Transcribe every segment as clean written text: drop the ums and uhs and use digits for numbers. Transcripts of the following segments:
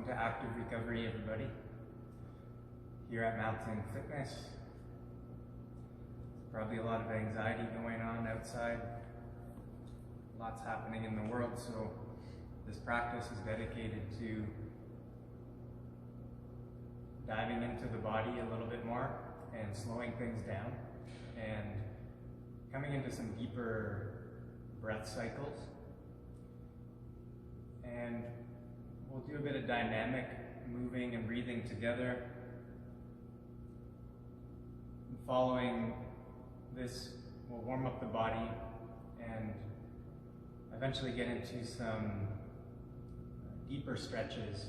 Welcome to Active Recovery, everybody. Here at Mountain Fitness. Probably a lot of anxiety going on outside. Lots happening in the world, so this practice is dedicated to diving into the body a little bit more and slowing things down and coming into some deeper breath cycles. And we'll do a bit of dynamic moving and breathing together. Following this, we'll warm up the body and eventually get into some deeper stretches.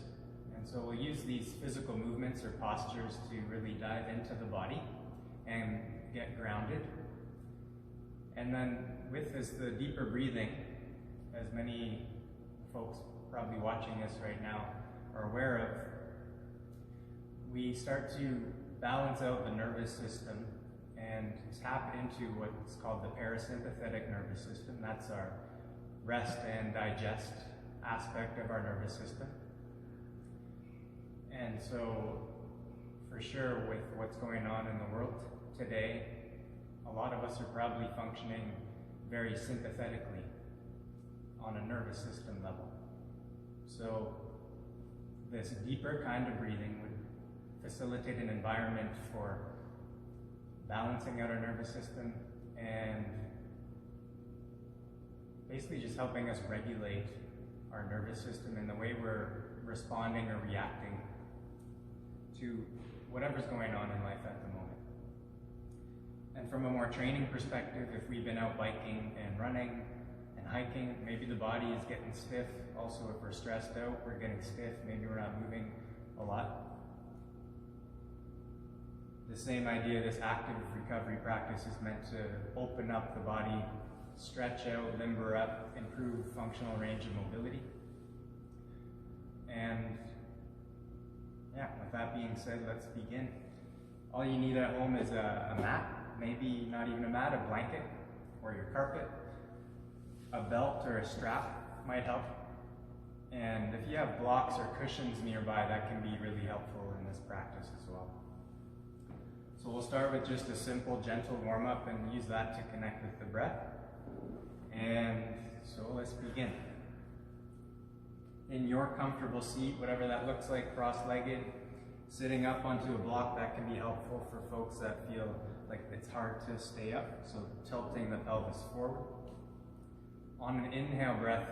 And so we'll use these physical movements or postures to really dive into the body and get grounded. And then with this, the deeper breathing, as many folks probably watching us right now are aware of, we start to balance out the nervous system and tap into what's called the parasympathetic nervous system. That's our rest and digest aspect of our nervous system. And so, for sure, with what's going on in the world today, a lot of us are probably functioning very sympathetically on a nervous system level. So this deeper kind of breathing would facilitate an environment for balancing out our nervous system and basically just helping us regulate our nervous system in the way we're responding or reacting to whatever's going on in life at the moment. And from a more training perspective, if we've been out biking and running and hiking, maybe the body is getting stiff. Also, if we're stressed out, we're getting stiff, maybe we're not moving a lot. The same idea, this active recovery practice is meant to open up the body, stretch out, limber up, improve functional range of mobility. And yeah, with that being said, let's begin. All you need at home is a mat, maybe not even a mat, a blanket or your carpet. A belt or a strap might help. And if you have blocks or cushions nearby, that can be really helpful in this practice as well. So we'll start with just a simple, gentle warm-up and use that to connect with the breath. And so let's begin. In your comfortable seat, whatever that looks like, cross-legged, sitting up onto a block, that can be helpful for folks that feel like it's hard to stay up. So tilting the pelvis forward. On an inhale breath,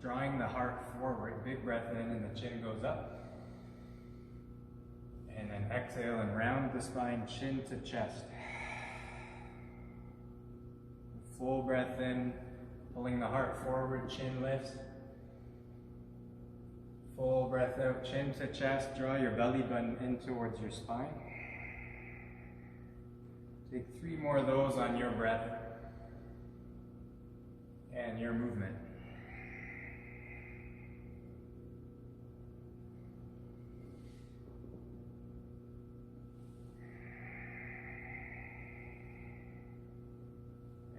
drawing the heart forward, big breath in and the chin goes up. And then exhale and round the spine, chin to chest. Full breath in, pulling the heart forward, chin lifts. Full breath out, chin to chest, draw your belly button in towards your spine. Take 3 more of those on your breath and your movement.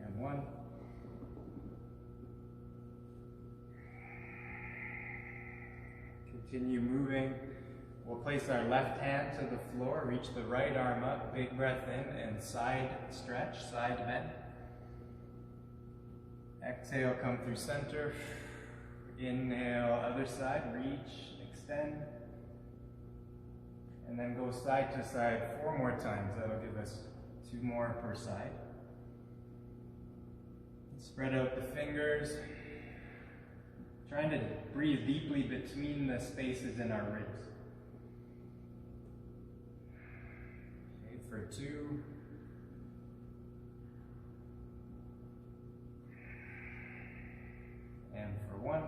And 1. Continue moving. We'll place our left hand to the floor, reach the right arm up, big breath in, and side stretch, side bend. Exhale, come through center. Inhale, other side, reach, extend. And then go side to side 4 more times. That'll give us 2 more per side. Spread out the fingers. Trying to breathe deeply between the spaces in our ribs. Okay, for 2. And for 1.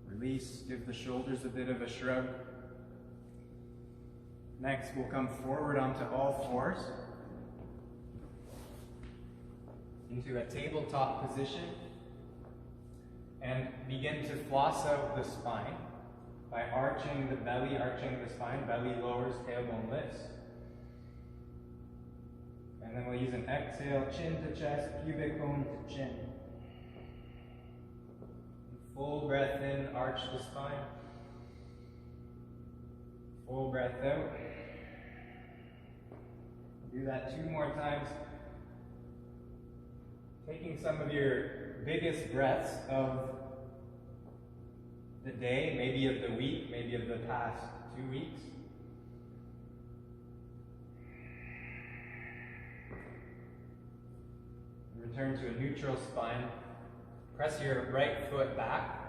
Release, give the shoulders a bit of a shrug. Next, we'll come forward onto all 4s. Into a tabletop position. And begin to floss out the spine by arching the belly, arching the spine. Belly lowers, tailbone lifts. And then we'll use an exhale, chin to chest, pubic bone to chin. Full breath in, arch the spine. Full breath out. Do that 2 more times. Taking some of your biggest breaths of the day, maybe of the week, maybe of the past 2 weeks. Return to a neutral spine. Press your right foot back.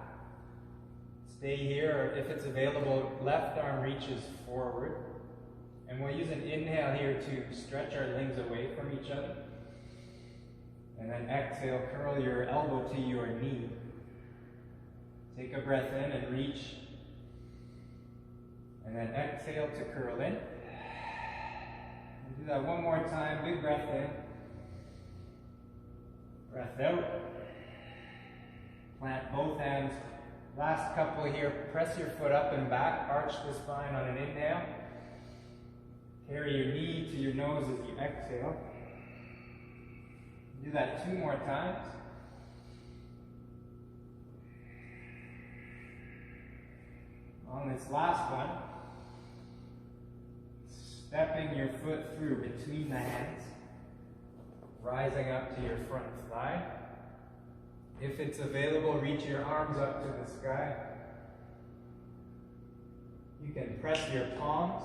Stay here, or if it's available, left arm reaches forward. And we'll use an inhale here to stretch our limbs away from each other. And then exhale, curl your elbow to your knee. Take a breath in and reach. And then exhale to curl in. And do that 1 more time, big breath in. Breath out. Plant both hands. Last couple here, press your foot up and back, arch the spine on an inhale. Carry your knee to your nose as you exhale. Do that 2 more times. On this last one, stepping your foot through between the hands, rising up to your front thigh. If it's available, reach your arms up to the sky. You can press your palms.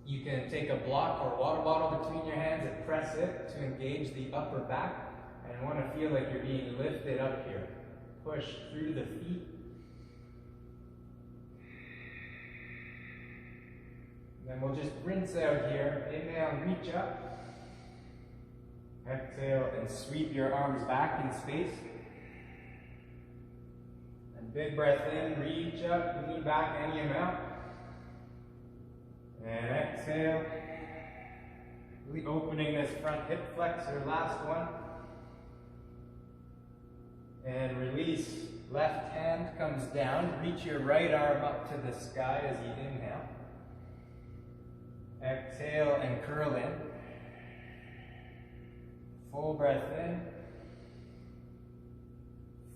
You can take a block or water bottle between your hands and press it to engage the upper back. And you want to feel like you're being lifted up here. Push through the feet. Then we'll just rinse out here. Inhale, reach up. Exhale and sweep your arms back in space. And big breath in, reach up, lean back any amount. And exhale. Really opening this front hip flexor, last one. And release. Left hand comes down. Reach your right arm up to the sky as you inhale. Exhale and curl in. Full breath in.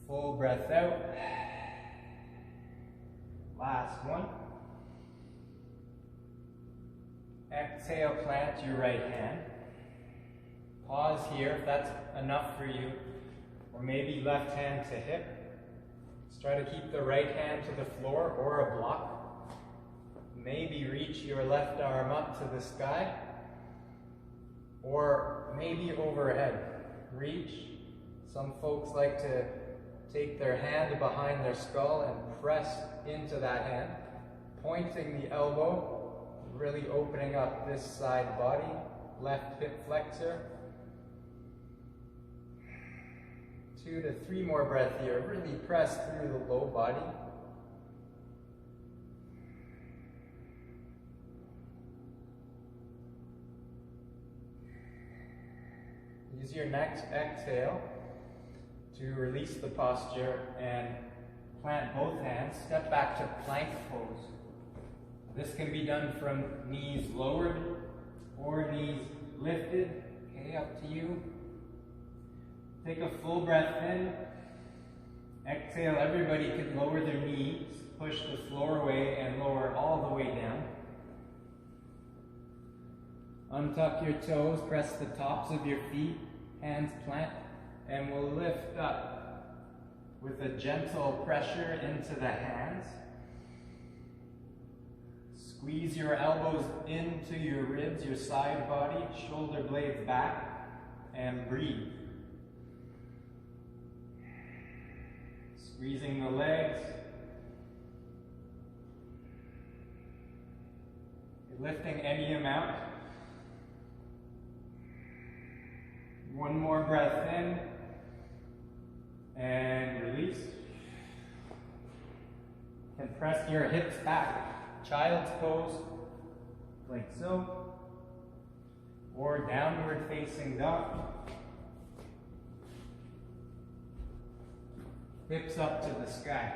Full breath out. Last one. Exhale, plant your right hand. Pause here if that's enough for you. Or maybe left hand to hip. Let's try to keep the right hand to the floor or a block. Maybe reach your left arm up to the sky. Or maybe overhead. Reach. Some folks like to take their hand behind their skull and press into that hand, pointing the elbow, really opening up this side body, left hip flexor. 2 to 3 more breaths here. Really press through the low body. Use your next exhale to release the posture and plant both hands. Step back to plank pose. This can be done from knees lowered or knees lifted. Okay, up to you. Take a full breath in. Exhale, everybody can lower their knees. Push the floor away and lower all the way down. Untuck your toes, press the tops of your feet, hands plant, and we'll lift up with a gentle pressure into the hands. Squeeze your elbows into your ribs, your side body, shoulder blades back, and breathe. Squeezing the legs. Lifting any amount. 1 more breath in. And release. And press your hips back. Child's pose, like so. Or downward facing dog. Hips up to the sky.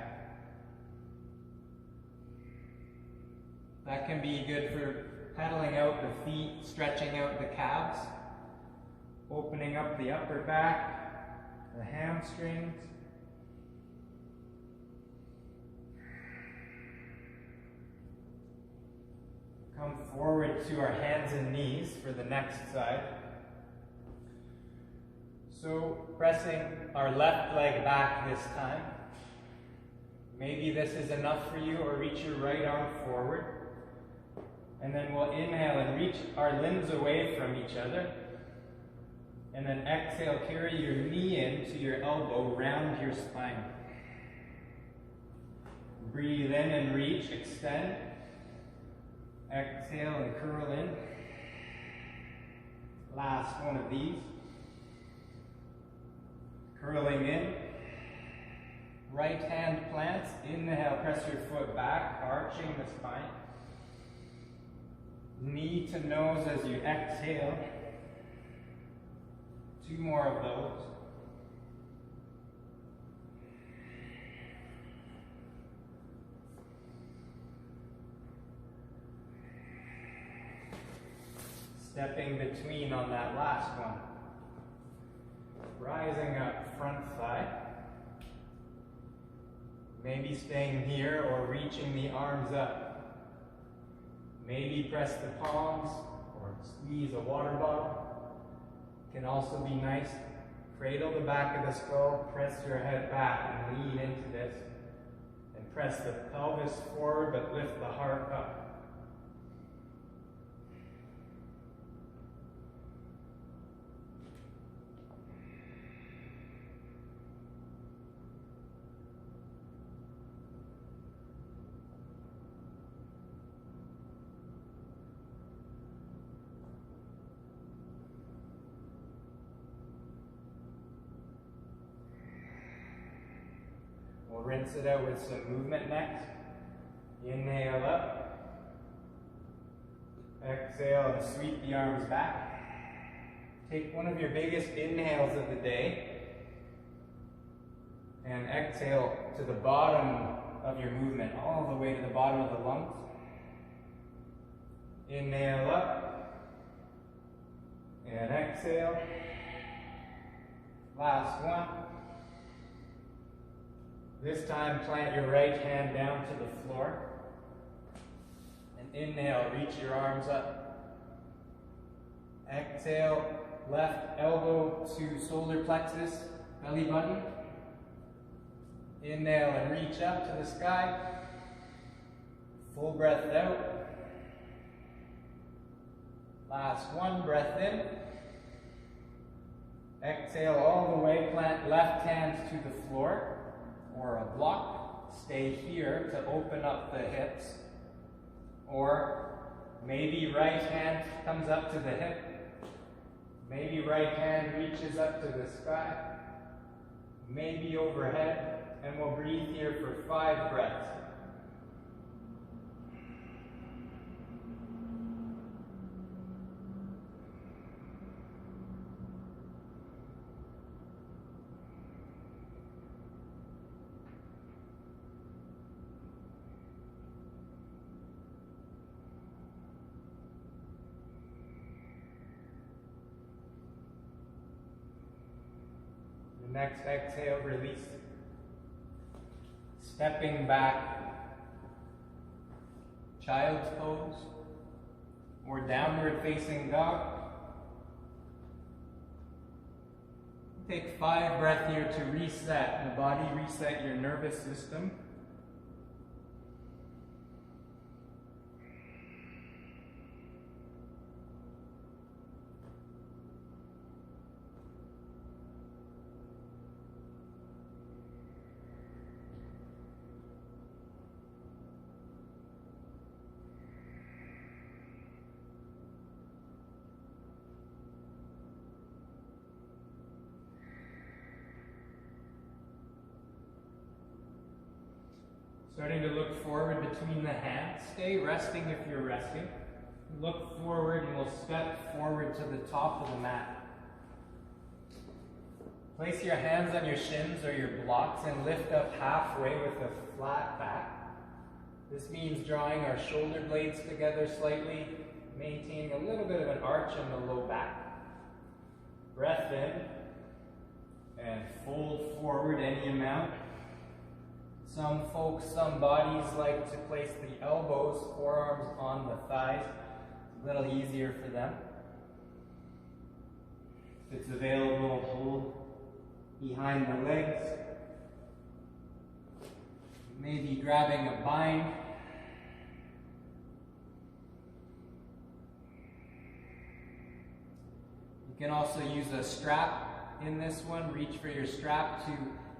That can be good for pedaling out the feet, stretching out the calves. Opening up the upper back, the hamstrings. Come forward to our hands and knees for the next side. So pressing our left leg back this time. Maybe this is enough for you, or reach your right arm forward. And then we'll inhale and reach our limbs away from each other. And then exhale, carry your knee into your elbow, round your spine. Breathe in and reach, extend. Exhale and curl in. Last one of these. Curling in. Right hand plants. Inhale, press your foot back, arching the spine. Knee to nose as you exhale. 2 more of those. Stepping between on that last one. Rising up, front thigh. Maybe staying here or reaching the arms up. Maybe press the palms or squeeze a water bottle. Can also be nice. Cradle the back of the skull, press your head back and lean into this. And press the pelvis forward but lift the heart up. We'll rinse it out with some movement next. Inhale up. Exhale and sweep the arms back. Take one of your biggest inhales of the day. And exhale to the bottom of your movement, all the way to the bottom of the lungs. Inhale up. And exhale. Last one. This time, plant your right hand down to the floor. And inhale, reach your arms up. Exhale, left elbow to shoulder plexus, belly button. Inhale and reach up to the sky. Full breath out. Last one, breath in. Exhale all the way, plant left hand to the floor. Or a block, stay here to open up the hips. Or maybe right hand comes up to the hip. Maybe right hand reaches up to the sky. Maybe overhead. And we'll breathe here for 5 breaths. Next exhale, release. Stepping back, child's pose, or downward facing dog. Take 5 breaths here to reset the body, reset your nervous system. Starting to look forward between the hands. Stay resting if you're resting. Look forward and we'll step forward to the top of the mat. Place your hands on your shins or your blocks and lift up halfway with a flat back. This means drawing our shoulder blades together slightly, maintaining a little bit of an arch in the low back. Breath in, and fold forward any amount. Some folks, some bodies like to place the elbows, forearms on the thighs. It's a little easier for them. If it's available, hold behind the legs. Maybe grabbing a bind. You can also use a strap in this one. Reach for your strap to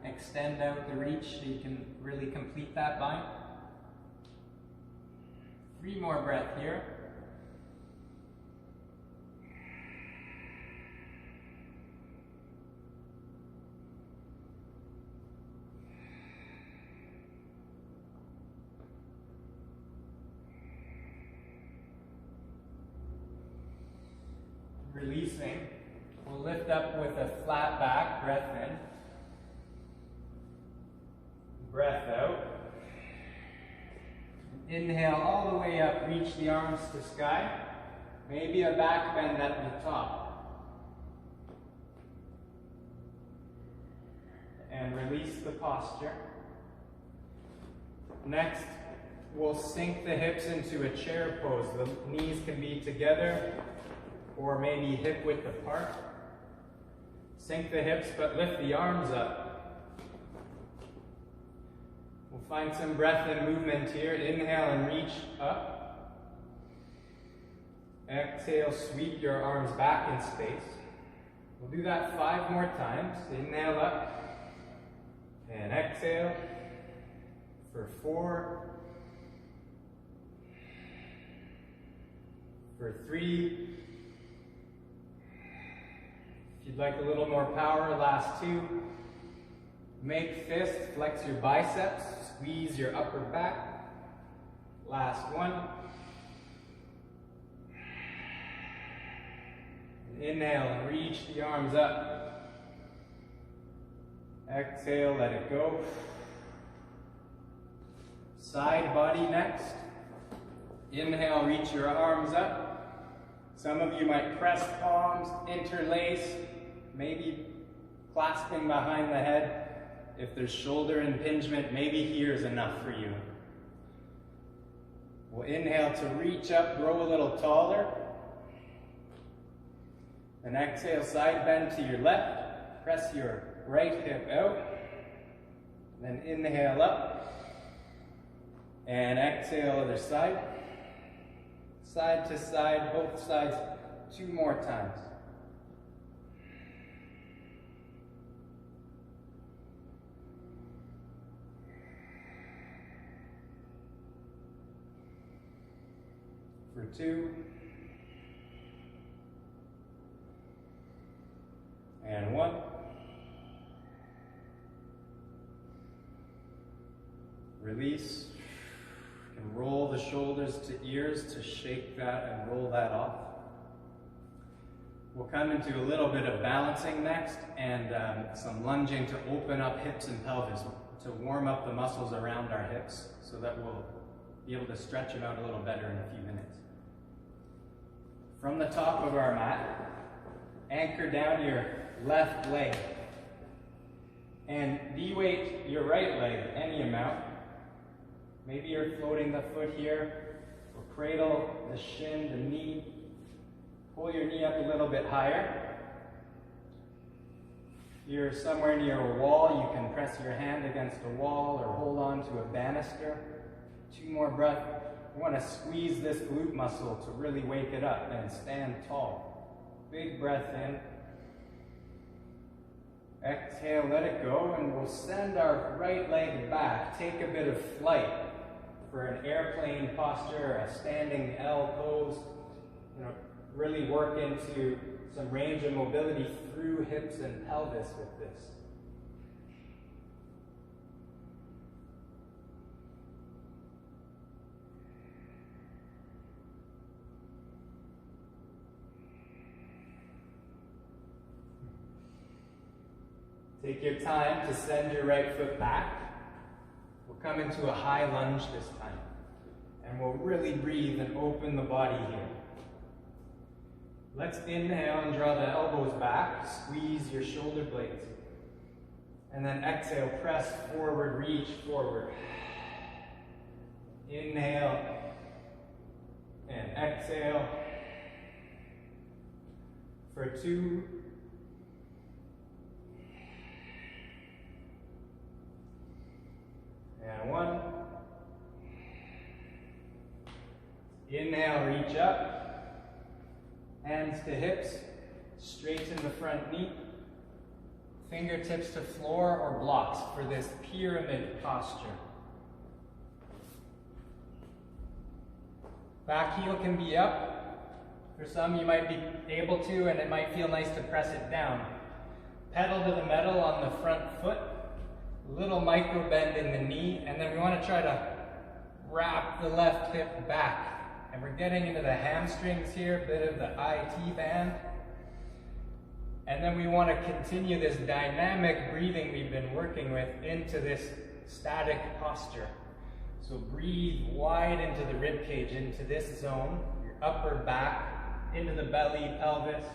extend out the reach so you can really complete that bind. 3 more breaths here. Releasing. We'll lift up with a flat back, breath in. Breath out. Inhale all the way up, reach the arms to sky. Maybe a back bend at the top. And release the posture. Next, we'll sink the hips into a chair pose. The knees can be together or maybe hip width apart. Sink the hips, but lift the arms up. We'll find some breath and movement here. Inhale and reach up. Exhale, sweep your arms back in space. We'll do that 5 more times. Inhale up. And exhale for 4. For 3. If you'd like a little more power, last 2. Make fists, flex your biceps, squeeze your upper back. Last 1. Inhale and reach the arms up. Exhale, let it go. Side body next. Inhale, reach your arms up. Some of you might press palms, interlace, maybe clasping behind the head. If there's shoulder impingement, maybe here is enough for you. We'll inhale to reach up, grow a little taller. And exhale, side bend to your left. Press your right hip out. Then inhale up. And exhale, other side. Side to side, both sides, 2 more times. For 2. And 1. Release. You can roll the shoulders to ears to shake that and roll that off. We'll come into a little bit of balancing next and some lunging to open up hips and pelvis to warm up the muscles around our hips so that we'll be able to stretch them out a little better in a few minutes. From the top of our mat, anchor down your left leg and de-weight your right leg any amount. Maybe you're floating the foot here, or cradle the shin, the knee. Pull your knee up a little bit higher. If you're somewhere near a wall, you can press your hand against a wall or hold on to a banister. 2 more breaths. You want to squeeze this glute muscle to really wake it up and stand tall. Big breath in. Exhale, let it go, and we'll send our right leg back. Take a bit of flight for an airplane posture, a standing L pose. Really work into some range of mobility through hips and pelvis with this. Take your time to send your right foot back. We'll come into a high lunge this time. And we'll really breathe and open the body here. Let's inhale and draw the elbows back. Squeeze your shoulder blades. And then exhale, press forward, reach forward. Inhale and exhale. For 2. And 1. Inhale, reach up. Hands to hips, straighten the front knee. Fingertips to floor or blocks for this pyramid posture. Back heel can be up. For some you might be able to, and it might feel nice to press it down. Pedal to the metal on the front foot. Little micro bend in the knee, and then we want to try to wrap the left hip back. And we're getting into the hamstrings here, a bit of the IT band. And then we want to continue this dynamic breathing we've been working with into this static posture. So breathe wide into the rib cage, into this zone, your upper back, into the belly, pelvis.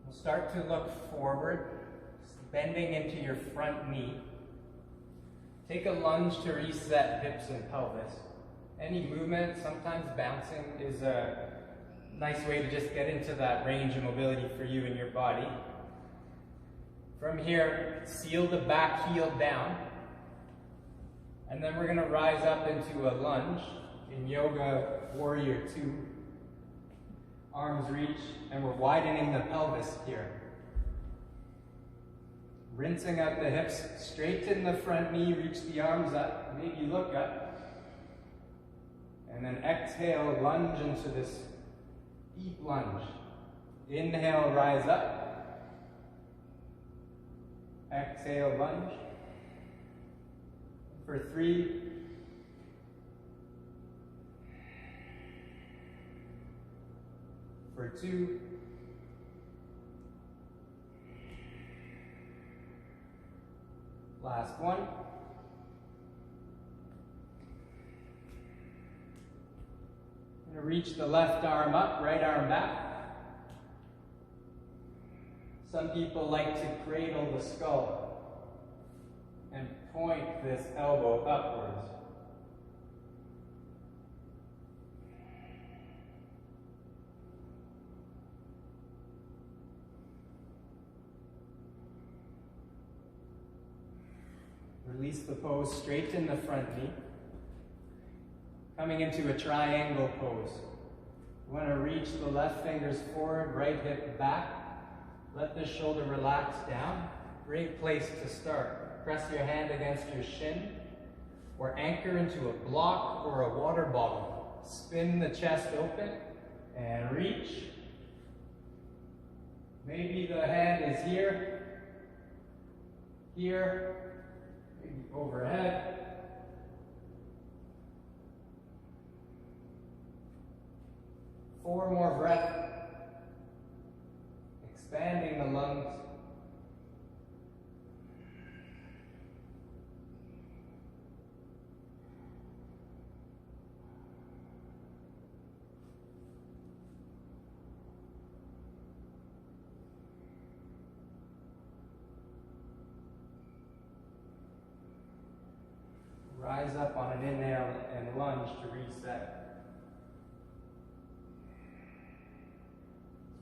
Start to look forward, bending into your front knee. Take a lunge to reset hips and pelvis. Any movement, sometimes bouncing, is a nice way to just get into that range of mobility for you and your body. From here, seal the back heel down. And then we're going to rise up into a lunge in Yoga Warrior 2. Arms reach, and we're widening the pelvis here. Rinsing out the hips, straighten the front knee, reach the arms up, maybe look up. And then exhale, lunge into this deep lunge. Inhale, rise up. Exhale, lunge. For 3. For 2. Last one. I'm going to reach the left arm up, right arm back. Some people like to cradle the skull and point this elbow upwards. Release the pose, straighten the front knee. Coming into a triangle pose. You want to reach the left fingers forward, right hip back. Let the shoulder relax down. Great place to start. Press your hand against your shin, or anchor into a block or a water bottle. Spin the chest open and reach. Maybe the hand is here, here, maybe overhead. Four more breaths. Expanding the lungs. Rise up on an inhale and lunge to reset.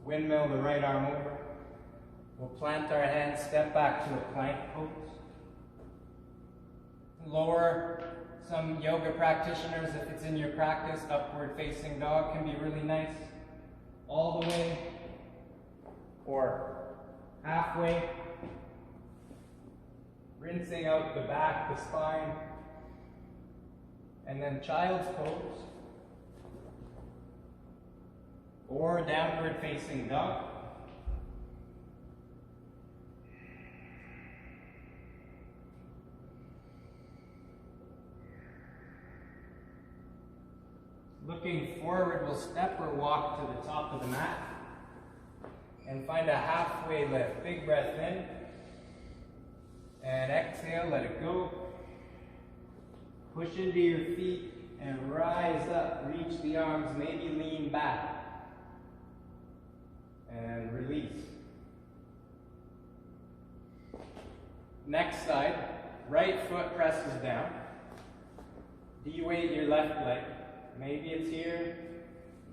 Windmill the right arm over. We'll plant our hands, step back to a plank pose. Lower, some yoga practitioners, if it's in your practice, upward facing dog can be really nice. All the way or halfway. Rinsing out the back, the spine. And then child's pose. Or downward facing dog. Looking forward, we'll step or walk to the top of the mat and find a halfway lift. Big breath in and exhale, let it go. Push into your feet and rise up. Reach the arms, maybe lean back and release. Next side, right foot presses down. De-weight your left leg. Maybe it's here,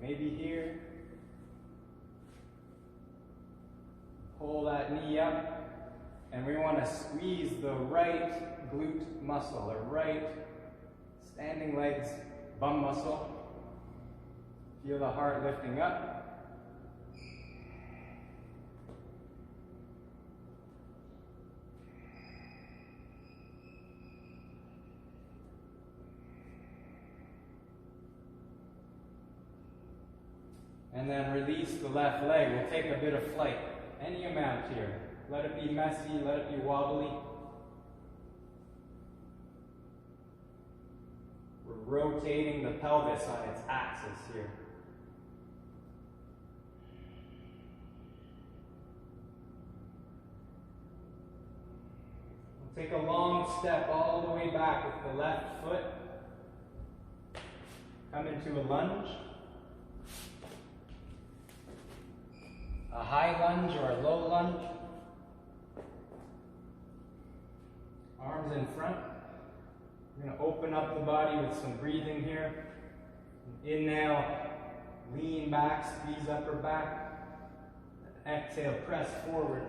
maybe here. Pull that knee up, and we want to squeeze the right glute muscle, the right standing legs bum muscle. Feel the heart lifting up. And then release the left leg. We'll take a bit of flight. Any amount here. Let it be messy, let it be wobbly. We're rotating the pelvis on its axis here. We'll take a long step all the way back with the left foot. Come into a lunge. A high lunge or a low lunge. Arms in front. We're going to open up the body with some breathing here. Inhale, lean back, squeeze upper back. Exhale, press forward.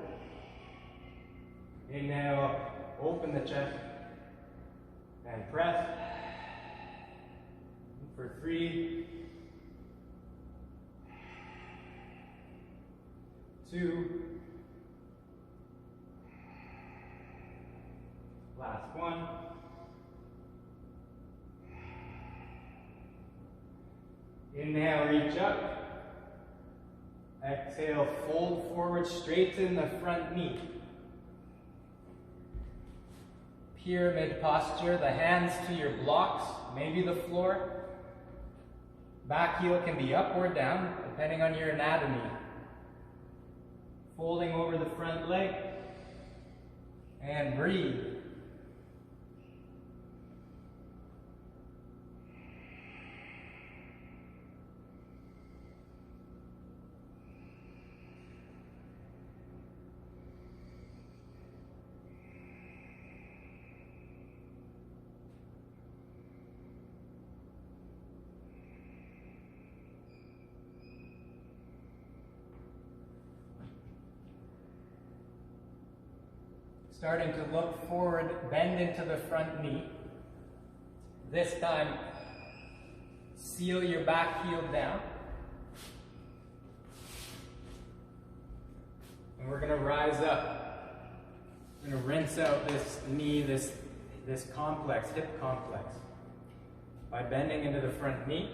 Inhale, open the chest and press. For 3, 2, last 1. Inhale, reach up. Exhale, fold forward, straighten the front knee. Pyramid posture, the hands to your blocks, maybe the floor. Back heel can be up or down, depending on your anatomy. Folding over the front leg, and breathe. Starting to look forward, bend into the front knee. This time, seal your back heel down. And we're going to rise up. We're going to rinse out this knee, this complex, hip complex, by bending into the front knee.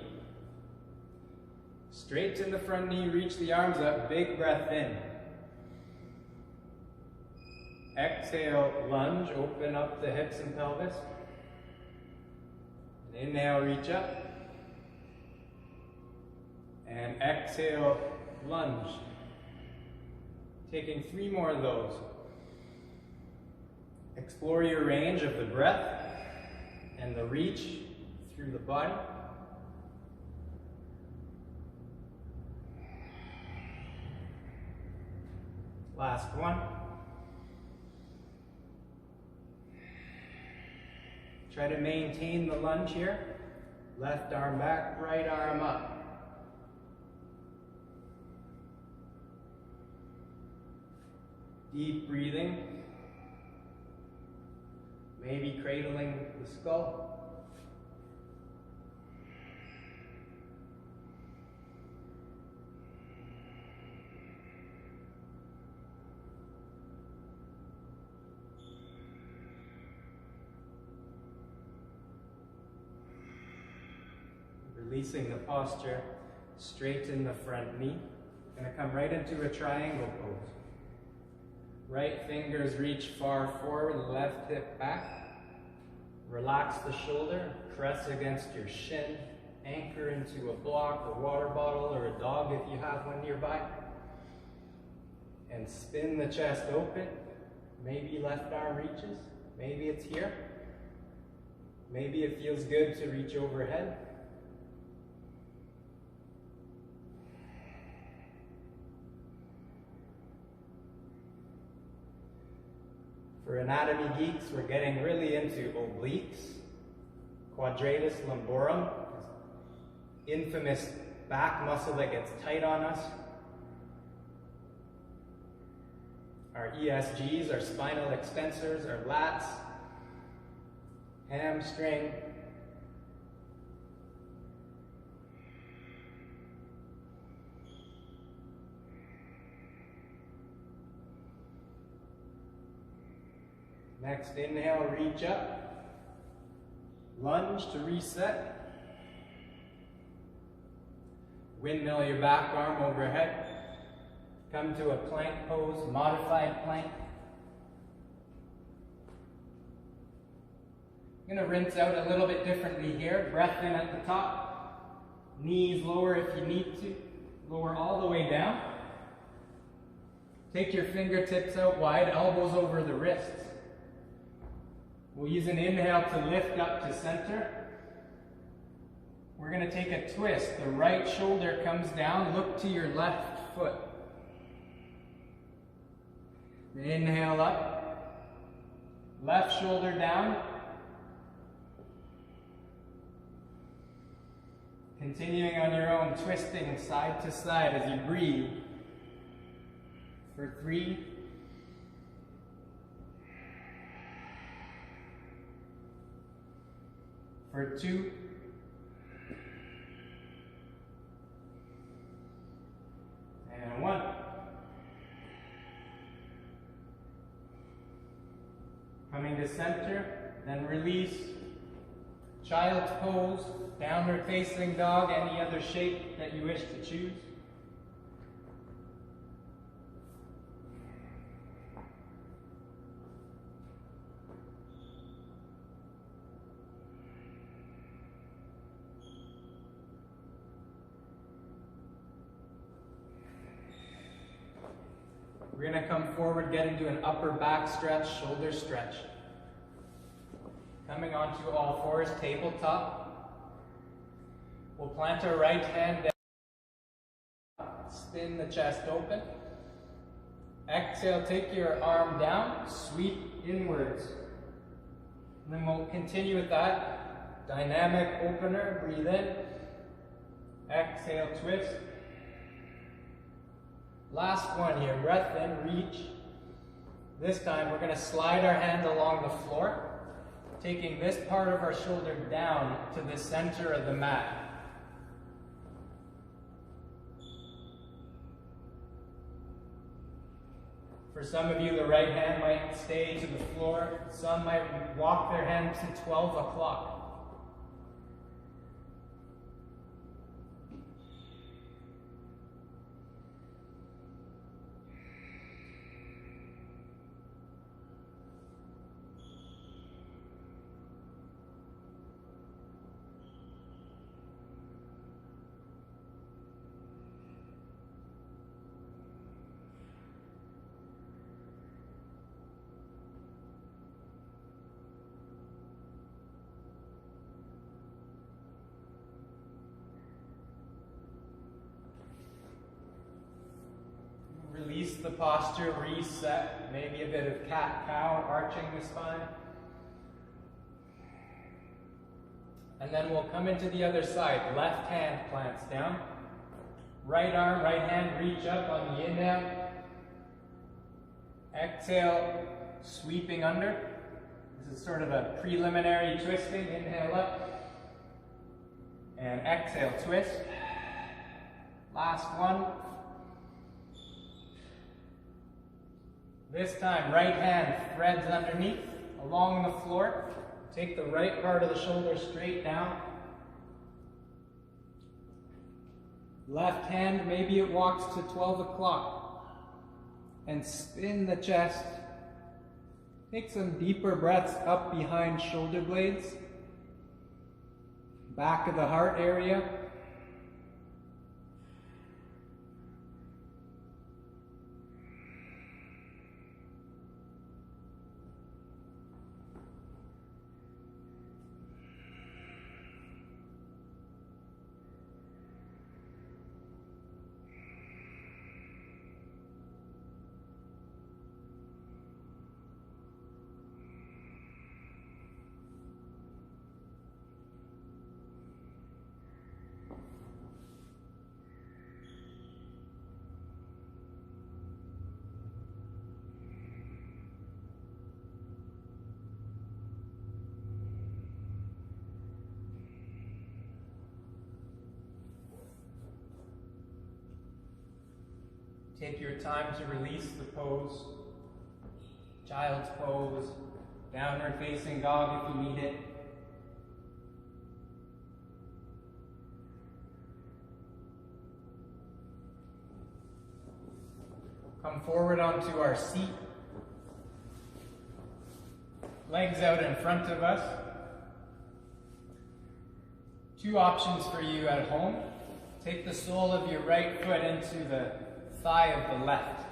Straighten the front knee, reach the arms up, big breath in. Exhale, lunge, open up the hips and pelvis. And inhale, reach up. And exhale, lunge. Taking 3 more of those. Explore your range of the breath and the reach through the body. Last 1. Try to maintain the lunge here. Left arm back, right arm up. Deep breathing. Maybe cradling the skull. Releasing the posture, straighten the front knee. Gonna come right into a triangle pose. Right fingers reach far forward, left hip back. Relax the shoulder, press against your shin. anchor into a block, a water bottle, or a dog if you have one nearby. And spin the chest open. Maybe left arm reaches. Maybe it's here. Maybe it feels good to reach overhead. For anatomy geeks, we're getting really into obliques. Quadratus lumborum, infamous back muscle that gets tight on us. Our ESGs, our spinal extensors, our lats, hamstring. Next inhale, reach up. Lunge to reset. Windmill your back arm overhead. Come to a plank pose, modified plank. I'm going to rinse out a little bit differently here. Breath in at the top. Knees lower if you need to. Lower all the way down. Take your fingertips out wide, elbows over the wrists. We'll use an inhale to lift up to center. We're going to take a twist. The right shoulder comes down. Look to your left foot. Inhale up. Left shoulder down. Continuing on your own, twisting side to side as you breathe. For 3. For 2. And 1. Coming to center, then release. Child's pose, downward facing dog, any other shape that you wish to choose. We're going to come forward, get into an upper back stretch, shoulder stretch. Coming onto all fours, tabletop. We'll plant our right hand down. Spin the chest open. Exhale, take your arm down, sweep inwards. And then we'll continue with that. Dynamic opener, breathe in. Exhale, twist. Last one here, breath in, reach. This time we're going to slide our hand along the floor, taking this part of our shoulder down to the center of the mat. For some of you, the right hand might stay to the floor. Some might walk their hand to 12 o'clock. Release the posture, reset, maybe a bit of cat-cow, arching the spine. And then we'll come into the other side. Left hand plants down. Right arm, right hand, reach up on the inhale. Exhale, sweeping under. This is sort of a preliminary twisting. Inhale up. And exhale, twist. Last one. This time, right hand threads underneath, along the floor. Take the right part of the shoulder straight down. Left hand, maybe it walks to 12 o'clock. And spin the chest. Take some deeper breaths up behind shoulder blades. back of the heart area. Take your time to release the pose. Child's pose, downward facing dog if you need it. Come forward onto our seat. Legs out in front of us. Two options for you at home. Take the sole of your right foot into the thigh of the left.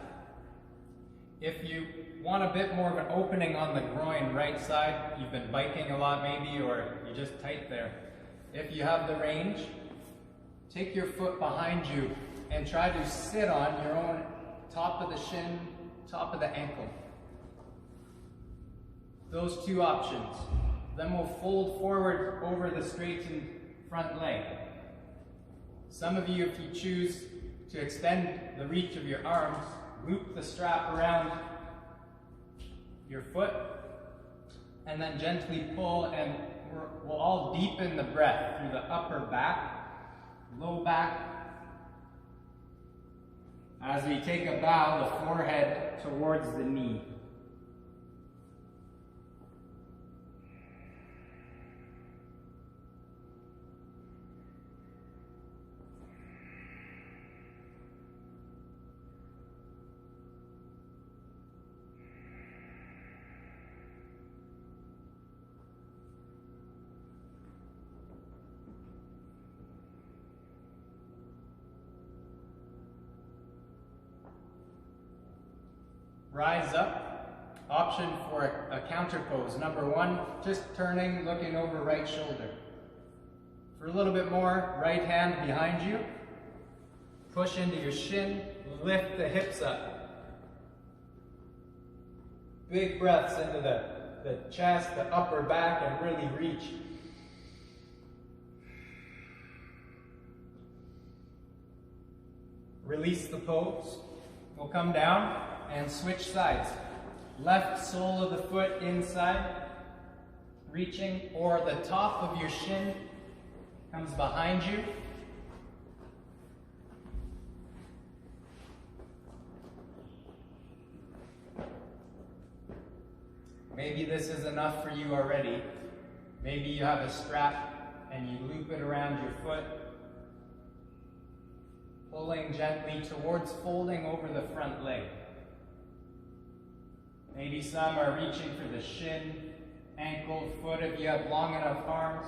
If you want a bit more of an opening on the groin right side, you've been biking a lot maybe, or you're just tight there. If you have the range, take your foot behind you and try to sit on your own top of the shin, top of the ankle. Those two options. Then we'll fold forward over the straightened front leg. Some of you, if you choose to extend the reach of your arms, loop the strap around your foot, and then gently pull, and we'll all deepen the breath through the upper back, low back. As we take a bow, the forehead towards the knee. Rise up. Option for a counter pose. Number one, just turning, looking over right shoulder. For a little bit more, right hand behind you. Push into your shin, lift the hips up. Big breaths into the chest, the upper back, and really reach. Release the pose. We'll come down and switch sides. Left sole of the foot inside, reaching, or the top of your shin comes behind you. Maybe this is enough for you already. Maybe you have a strap and you loop it around your foot, pulling gently towards folding over the front leg. Maybe some are reaching for the shin, ankle, foot if you have long enough arms.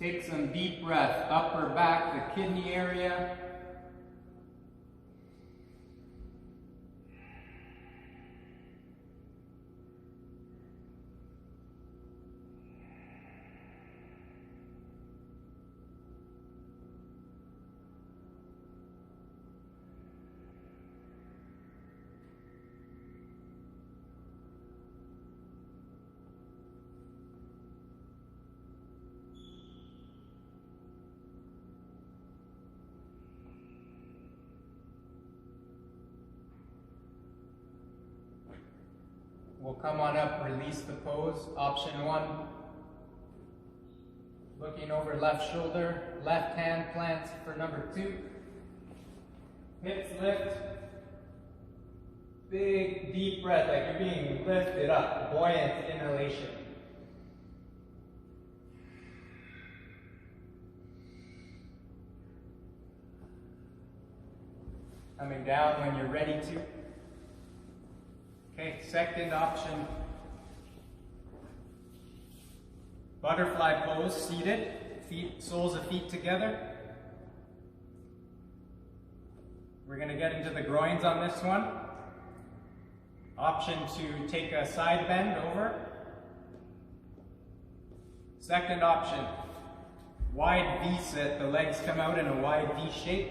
Take some deep breath, upper back, the kidney area. We'll come on up, release the pose. Option one, looking over left shoulder, left hand plants for number two. Hips lift. Big, deep breath, like you're being lifted up, buoyant inhalation. Coming down when you're ready to. Okay, second option. Butterfly pose, seated, feet, soles of feet together. We're going to get into the groins on this one. Option to take a side bend over. Second option, wide V-sit, the legs come out in a wide V shape.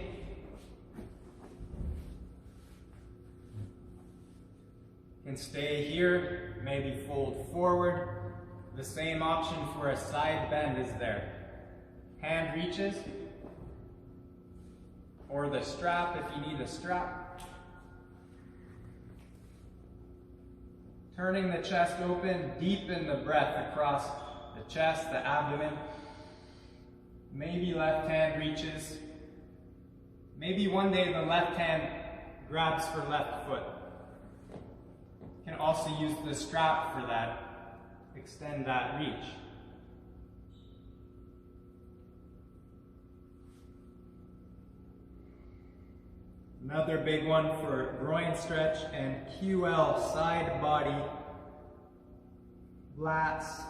You can stay here, maybe fold forward. The same option for a side bend is there. Hand reaches, or the strap if you need a strap. Turning the chest open, deepen the breath across the chest, the abdomen. Maybe left hand reaches. Maybe one day the left hand grabs for left foot. You can also use the strap for that. Extend that reach. Another big one for groin stretch and QL, side body, lats.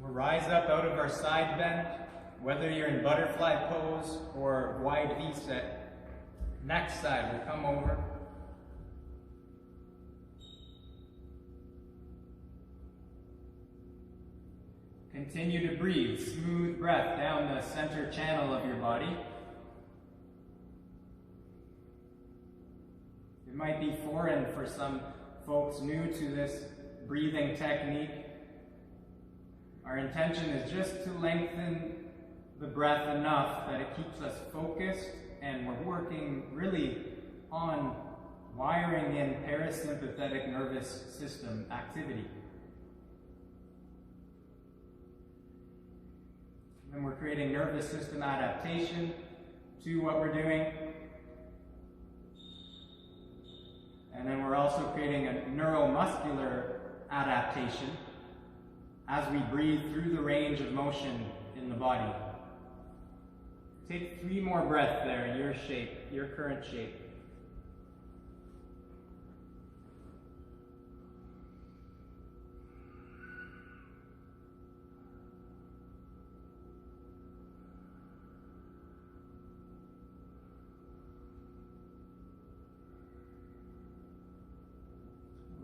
We'll rise up out of our side bend. Whether you're in butterfly pose or wide V-sit, next side will come over. Continue to breathe, smooth breath down the center channel of your body. It might be foreign for some folks new to this breathing technique. Our intention is just to lengthen the breath enough that it keeps us focused, and we're working really on wiring in parasympathetic nervous system activity. And we're creating nervous system adaptation to what we're doing. And then we're also creating a neuromuscular adaptation as we breathe through the range of motion in the body. Take 3 more breaths there in your shape, your current shape.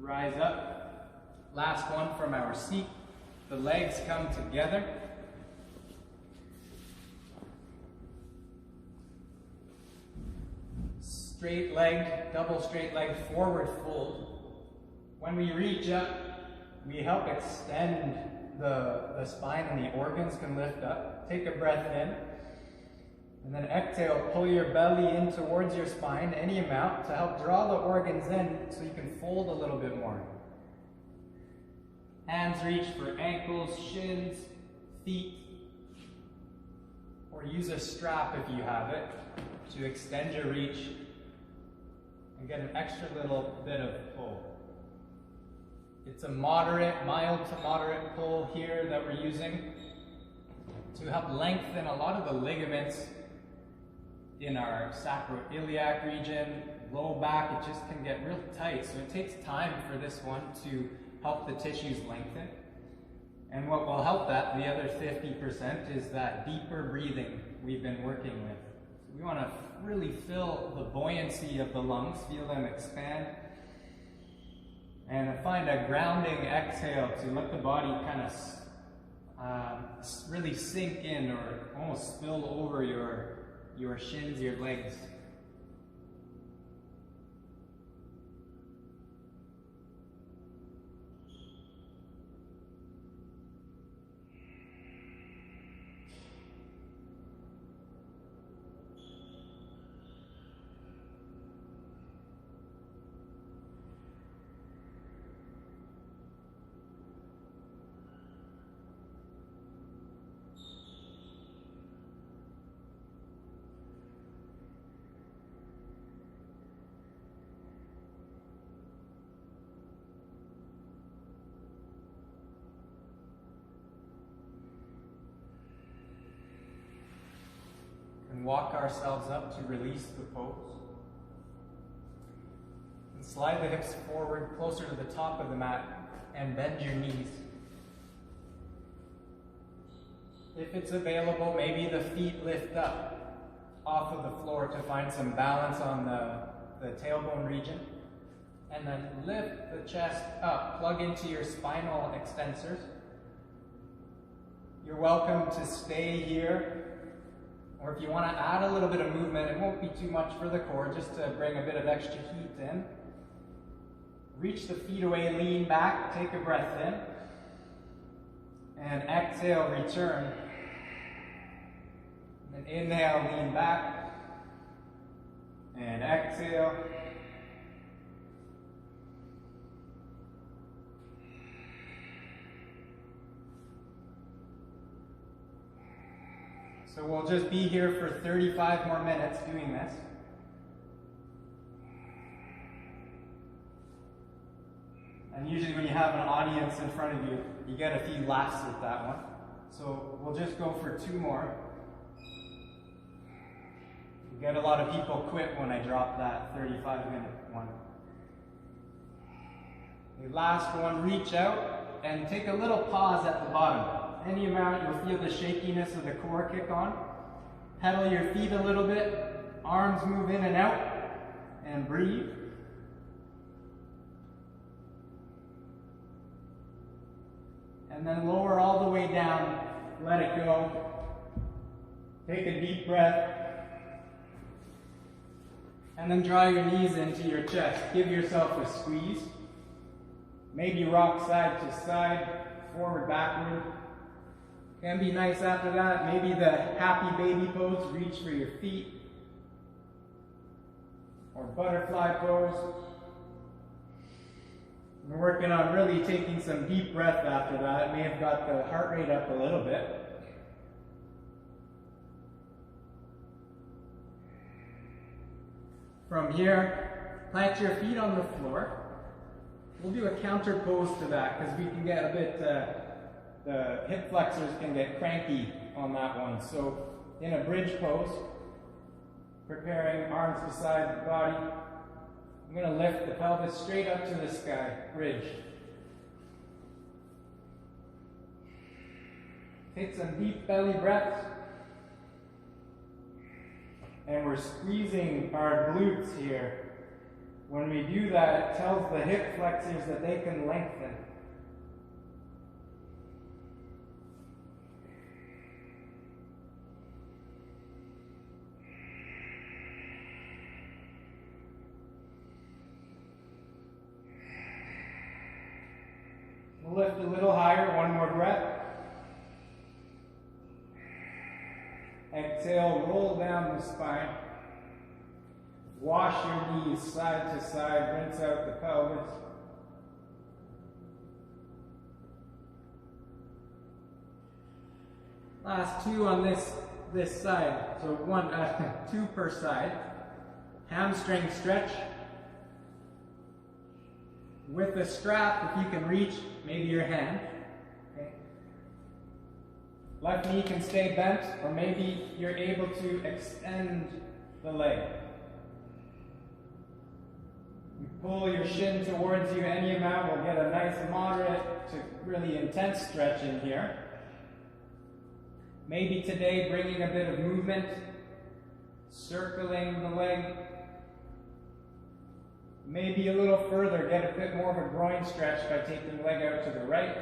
Rise up. Last one from our seat. The legs come together. Straight leg, double straight leg, forward fold. When we reach up, we help extend the spine, and the organs can lift up. Take a breath in, and then exhale, pull your belly in towards your spine, any amount, to help draw the organs in so you can fold a little bit more. Hands reach for ankles, shins, feet, or use a strap if you have it to extend your reach and get an extra little bit of pull. It's a mild to moderate pull here that we're using to help lengthen a lot of the ligaments in our sacroiliac region, low back. It just can get real tight, so it takes time for this one to help the tissues lengthen. And what will help that, the other 50%, is that deeper breathing we've been working with. So we want to really feel the buoyancy of the lungs, feel them expand, and find a grounding exhale to let the body kind of really sink in, or almost spill over your shins, your legs. walk ourselves up to release the pose. And slide the hips forward closer to the top of the mat and bend your knees. If it's available, maybe the feet lift up off of the floor to find some balance on the tailbone region. And then lift the chest up, plug into your spinal extensors. You're welcome to stay here, or if you want to add a little bit of movement, it won't be too much for the core, just to bring a bit of extra heat in. Reach the feet away, lean back, take a breath in, and exhale, return. And inhale, lean back, and exhale. So we'll just be here for 35 more minutes doing this. And usually when you have an audience in front of you, you get a few laughs with that one. So we'll just go for 2 more. You get a lot of people quit when I drop that 35-minute one. The last one, reach out and take a little pause at the bottom. Any amount, you'll feel the shakiness of the core kick on. Pedal your feet a little bit, arms move in and out, and breathe. And then lower all the way down, let it go. Take a deep breath. And then draw your knees into your chest. Give yourself a squeeze. Maybe rock side to side, forward, backward. Can be nice after that. Maybe the happy baby pose, reach for your feet. Or butterfly pose. We're working on really taking some deep breath after that. It may have got the heart rate up a little bit. From here, plant your feet on the floor. We'll do a counter pose to that because we can get a bit, the hip flexors can get cranky on that one. So in a bridge pose, preparing arms beside the body, I'm going to lift the pelvis straight up to the sky, bridge. Take some deep belly breaths. And we're squeezing our glutes here. When we do that, it tells the hip flexors that they can lengthen. We'll lift a little higher, one more breath. Exhale, roll down the spine. Wash your knees side to side, rinse out the pelvis. Last 2 on this side. So 2 per side. Hamstring stretch. With the strap, if you can reach, maybe your hand. Okay. Left knee can stay bent, or maybe you're able to extend the leg. You pull your shin towards you any amount, we'll get a nice moderate to really intense stretch in here. Maybe today bringing a bit of movement, circling the leg. Maybe a little further, get a bit more of a groin stretch by taking the leg out to the right.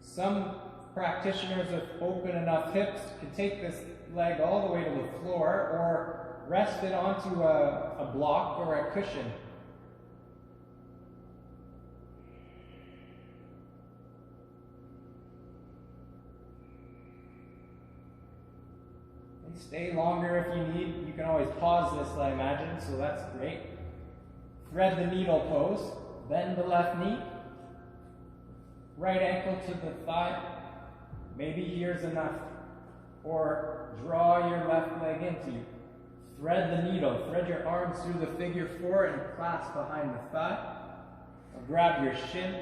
Some practitioners with open enough hips can take this leg all the way to the floor or rest it onto a block or a cushion. And stay longer if you need. You can always pause this, I imagine, so that's great. Thread the needle pose. Bend the left knee. Right ankle to the thigh. Maybe here's enough. Or draw your left leg into you. Thread the needle. Thread your arms through the figure 4 and clasp behind the thigh. Or grab your shin.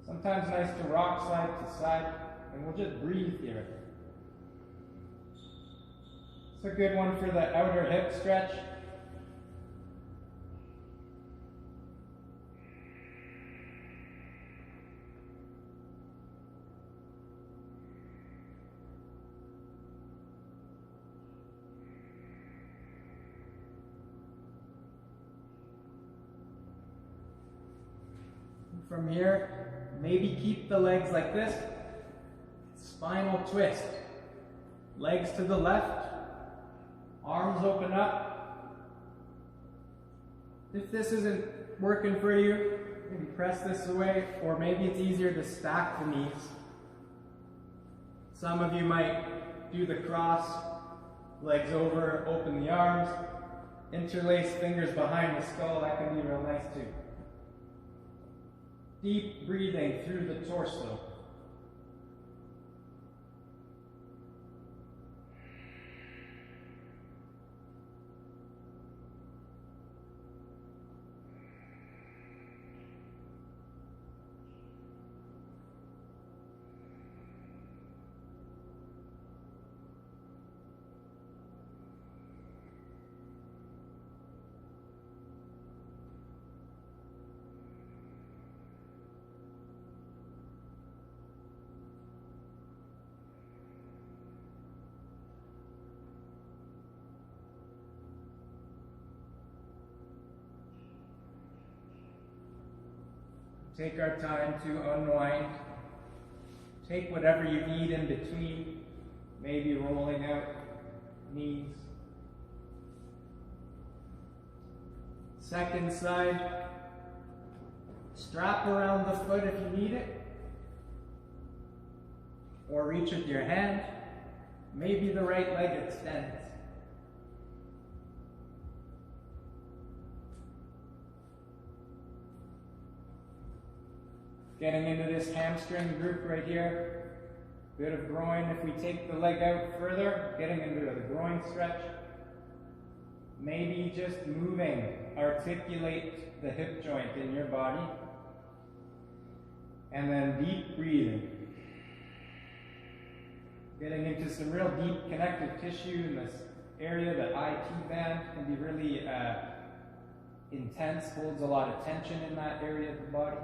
Sometimes nice to rock side to side. And we'll just breathe here. It's a good one for the outer hip stretch. From here, maybe keep the legs like this. Spinal twist. Legs to the left. Arms open up. If this isn't working for you, maybe press this away, or maybe it's easier to stack the knees. Some of you might do the cross, legs over, open the arms, interlace fingers behind the skull. That can be real nice too. Deep breathing through the torso. Take our time to unwind. Take whatever you need in between, maybe rolling out knees. Second side, strap around the foot if you need it, or reach with your hand. Maybe the right leg extends. Getting into this hamstring group right here. Bit of groin. If we take the leg out further, getting into the groin stretch. Maybe just moving, articulate the hip joint in your body. And then deep breathing. Getting into some real deep connective tissue in this area. The IT band can be really intense, holds a lot of tension in that area of the body.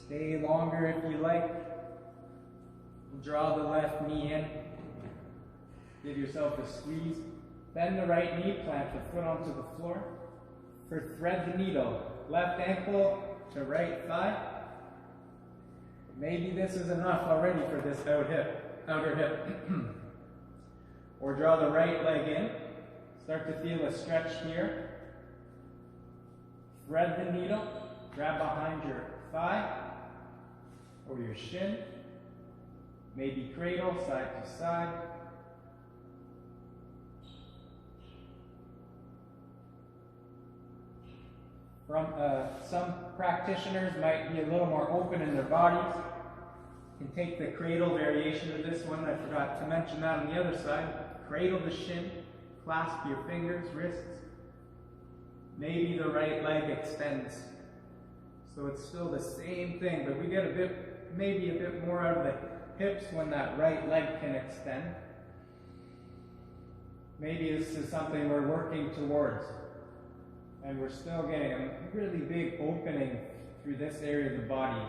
Stay longer if you like. Draw the left knee in. Give yourself a squeeze. Bend the right knee, plant the foot onto the floor. For thread the needle, left ankle to right thigh. Maybe this is enough already for this outer hip. Or draw the right leg in. Start to feel a stretch here. Thread the needle, grab behind your thigh or your shin. Maybe cradle side to side. Some practitioners might be a little more open in their bodies. You can take the cradle variation of this one. I forgot to mention that on the other side. Cradle the shin, clasp your fingers, wrists. Maybe the right leg extends. So it's still the same thing, but we get maybe a bit more out of the hips when that right leg can extend. Maybe this is something we're working towards. And we're still getting a really big opening through this area of the body.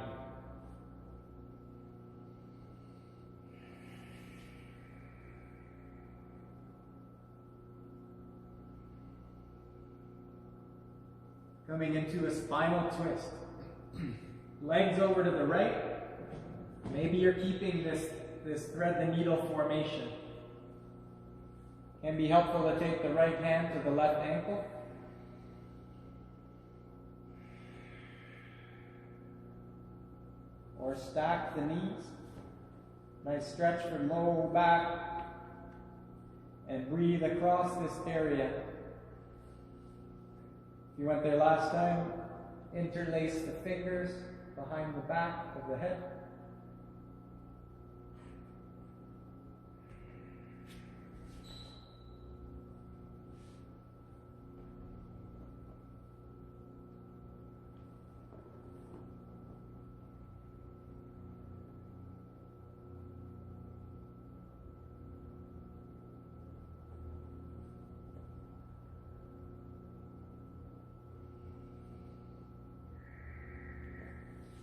Coming into a spinal twist. Legs over to the right. Maybe you're keeping this thread the needle formation. Can be helpful to take the right hand to the left ankle. Or stack the knees. Nice stretch for low back. And breathe across this area. If you went there last time, interlace the fingers behind the back of the head.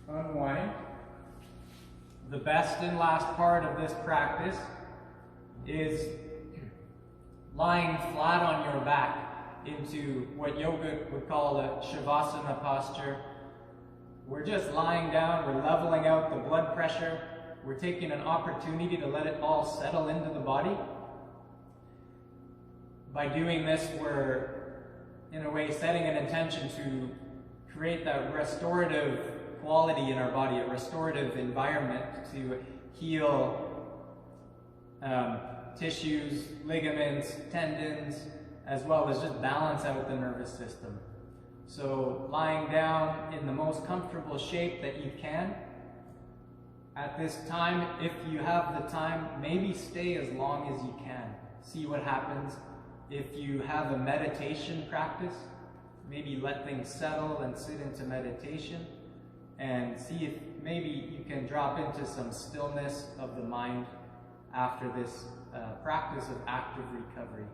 Unwind. The best and last part of this practice is lying flat on your back into what yoga would call a shavasana posture. We're just lying down, we're leveling out the blood pressure, we're taking an opportunity to let it all settle into the body. By doing this, we're in a way setting an intention to create that restorative quality in our body, a restorative environment to heal tissues, ligaments, tendons, as well as just balance out the nervous system. So lying down in the most comfortable shape that you can. At this time, if you have the time, maybe stay as long as you can. See what happens. If you have a meditation practice, maybe let things settle and sit into meditation. And see if maybe you can drop into some stillness of the mind after this practice of active recovery.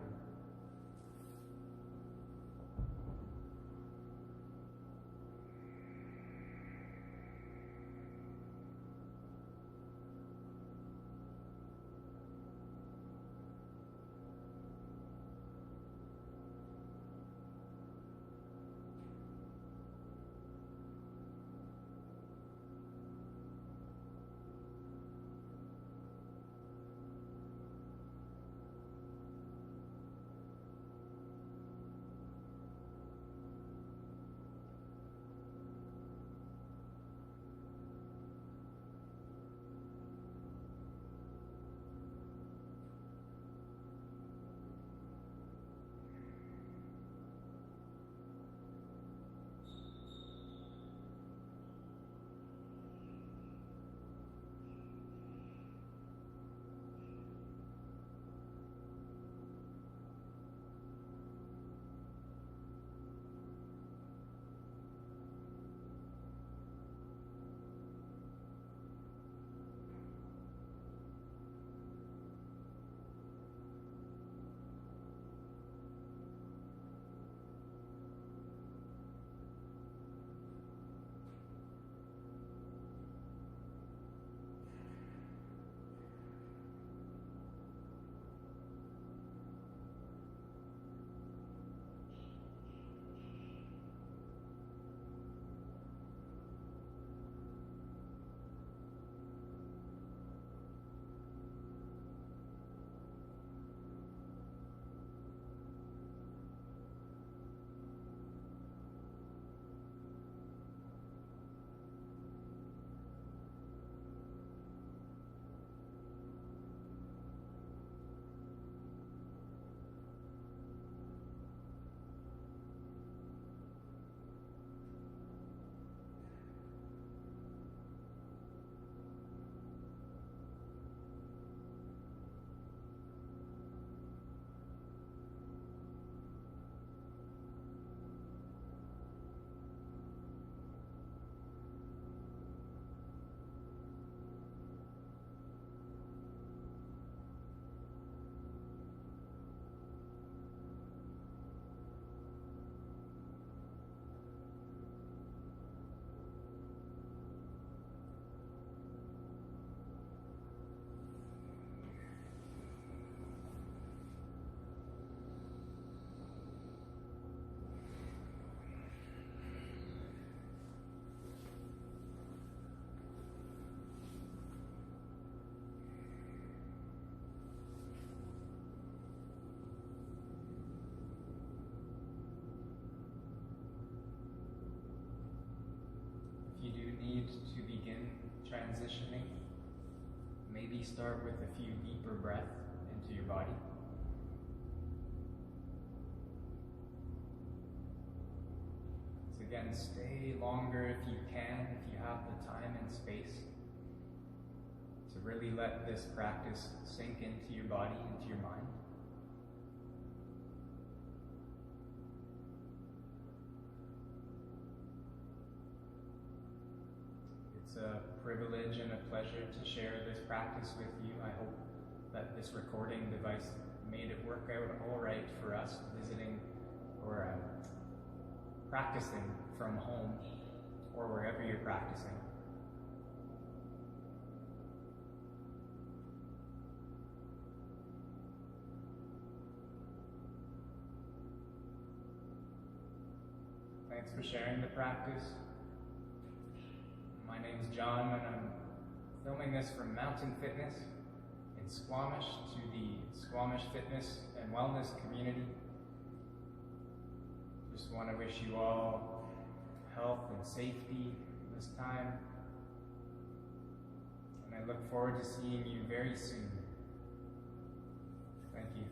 need to begin transitioning, maybe maybe start with a few deeper breaths into your body. So again, stay longer if you can, if you have the time and space, to really let this practice sink into your body, into your mind. It's a privilege and a pleasure to share this practice with you. I hope that this recording device made it work out all right for us visiting or practicing from home or wherever you're practicing. Thanks for sharing the practice. My name's John, and I'm filming this from Mountain Fitness in Squamish to the Squamish Fitness and Wellness community. Just want to wish you all health and safety this time. And I look forward to seeing you very soon. Thank you.